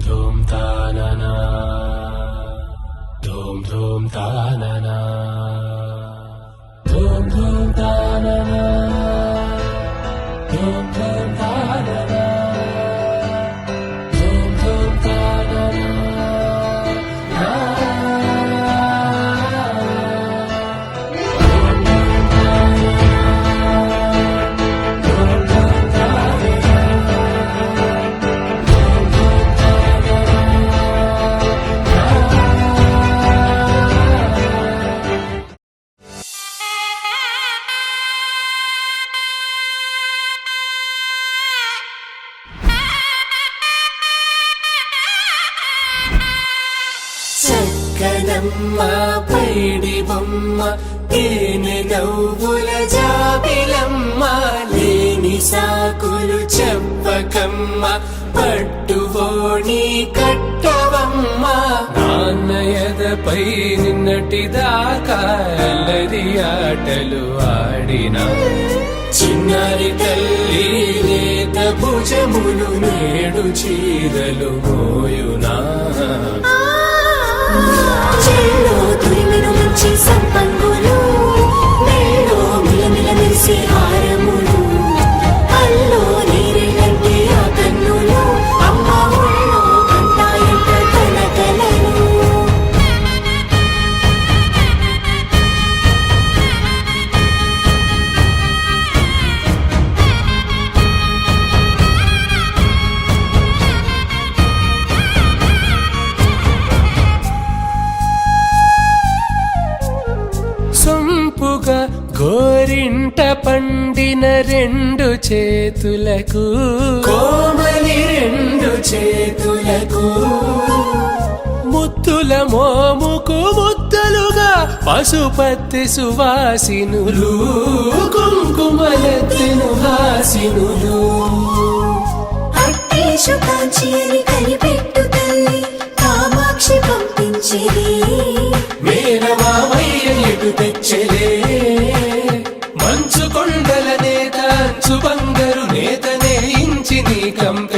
धूम तानना धूम तानना धूम तानना धूम तानना धूम तानना చక్కనమ్మ పైడి బొమ్మ తేనె నవ్వుల జాబిలమ్మ లేని సాకులు చెప్పకమ్మ పట్టువోణి కట్టవమ్మ నాన్నయదపై నిన్నటిదాకా అల్లరి ఆటలు ఆడినా చిన్నారి తల్లి లేత భుజములు నేడు చీరలు మోయునా చెల్లో తురిమిను మంచి సంపంగులు మెల్లో మిలమిల మెరిసే హారములు అల్లో నీరేలంటే ఆ కన్నులు అమ్మ ఒళ్ళో కంటాయంట కలకలను సొంపుగా గోరింట పండిన రెండు చేతులకు కోమలి రెండు చేతులకు ముద్దుల మోముకు ముద్దలుగా పశుపతి సువాసినులు కుంకుమలెత్తిను హాసినులు అట్టేషు కాంచి అని కనిపెట్టు తల్లి కామాక్షి పంపించేది మేనమామయ్య ఎటు తెచ్చలే మంచు కొండల నేత అంచు బంగారు నేత నేయించి నీ కంప